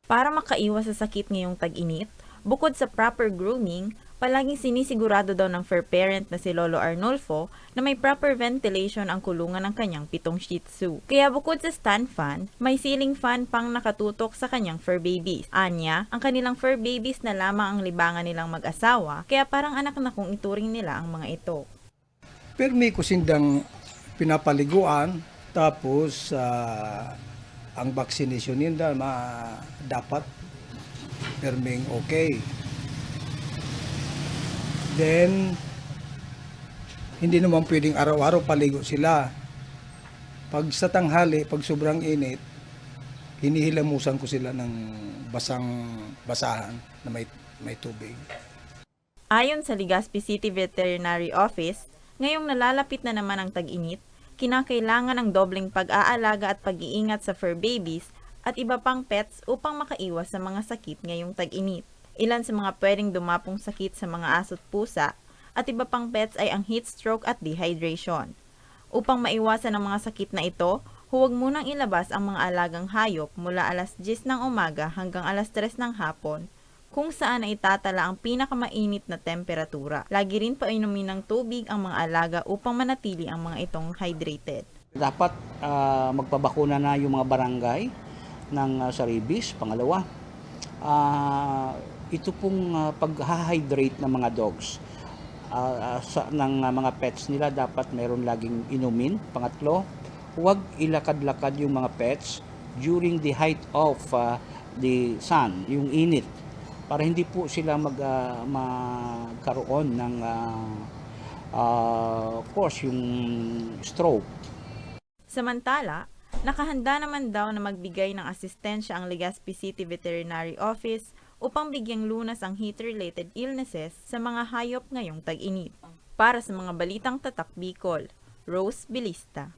Para makaiwas sa sakit ngayong tag-init, bukod sa proper grooming, palaging sinisigurado daw ng fur parent na si Lolo Arnulfo na may proper ventilation ang kulungan ng kanyang 7 Shih Tzu. Kaya bukod sa stand fan, may ceiling fan pang nakatutok sa kanyang fur babies. Anya, ang kanilang fur babies na lamang ang libangan nilang mag-asawa, kaya parang anak na kung ituring nila ang mga ito. Pero may kusindang pinapaliguan, tapos ang vaccination nila dapat perming okay. Then, hindi naman pwedeng araw-araw paligo sila. Pag sa tanghali, pag sobrang init, hinihilamusan ko sila ng basahan na may tubig. Ayon sa Legazpi City Veterinary Office, ngayong nalalapit na naman ang tag-init, kinakailangan ang dobleng pag-aalaga at pag-iingat sa fur babies at iba pang pets upang makaiwas sa mga sakit ngayong tag-init. Ilan sa mga pwedeng dumapong sakit sa mga aso't pusa at iba pang pets ay ang heat stroke at dehydration. Upang maiwasan ang mga sakit na ito, huwag munang ilabas ang mga alagang hayop mula alas 10 ng umaga hanggang alas 3 ng hapon, kung saan ay itatala ang pinakamainit na temperatura. Lagi rin painumin ng tubig ang mga alaga upang manatili ang mga itong hydrated. Dapat magpabakuna na yung mga barangay ng sa rabies. Pangalawa, ito pong pag-hydrate ng mga dogs ng mga pets nila, dapat meron laging inumin. Pangatlo, huwag ilakad-lakad yung mga pets during the height of the sun, yung init, para hindi po sila magkaroon ng of course yung stroke. Samantala, nakahanda naman daw na magbigay ng asistensya ang Legazpi City Veterinary Office upang bigyang lunas ang heat-related illnesses sa mga hayop ngayong tag-init. Para sa mga balitang tatak Bicol, Rose Bilista.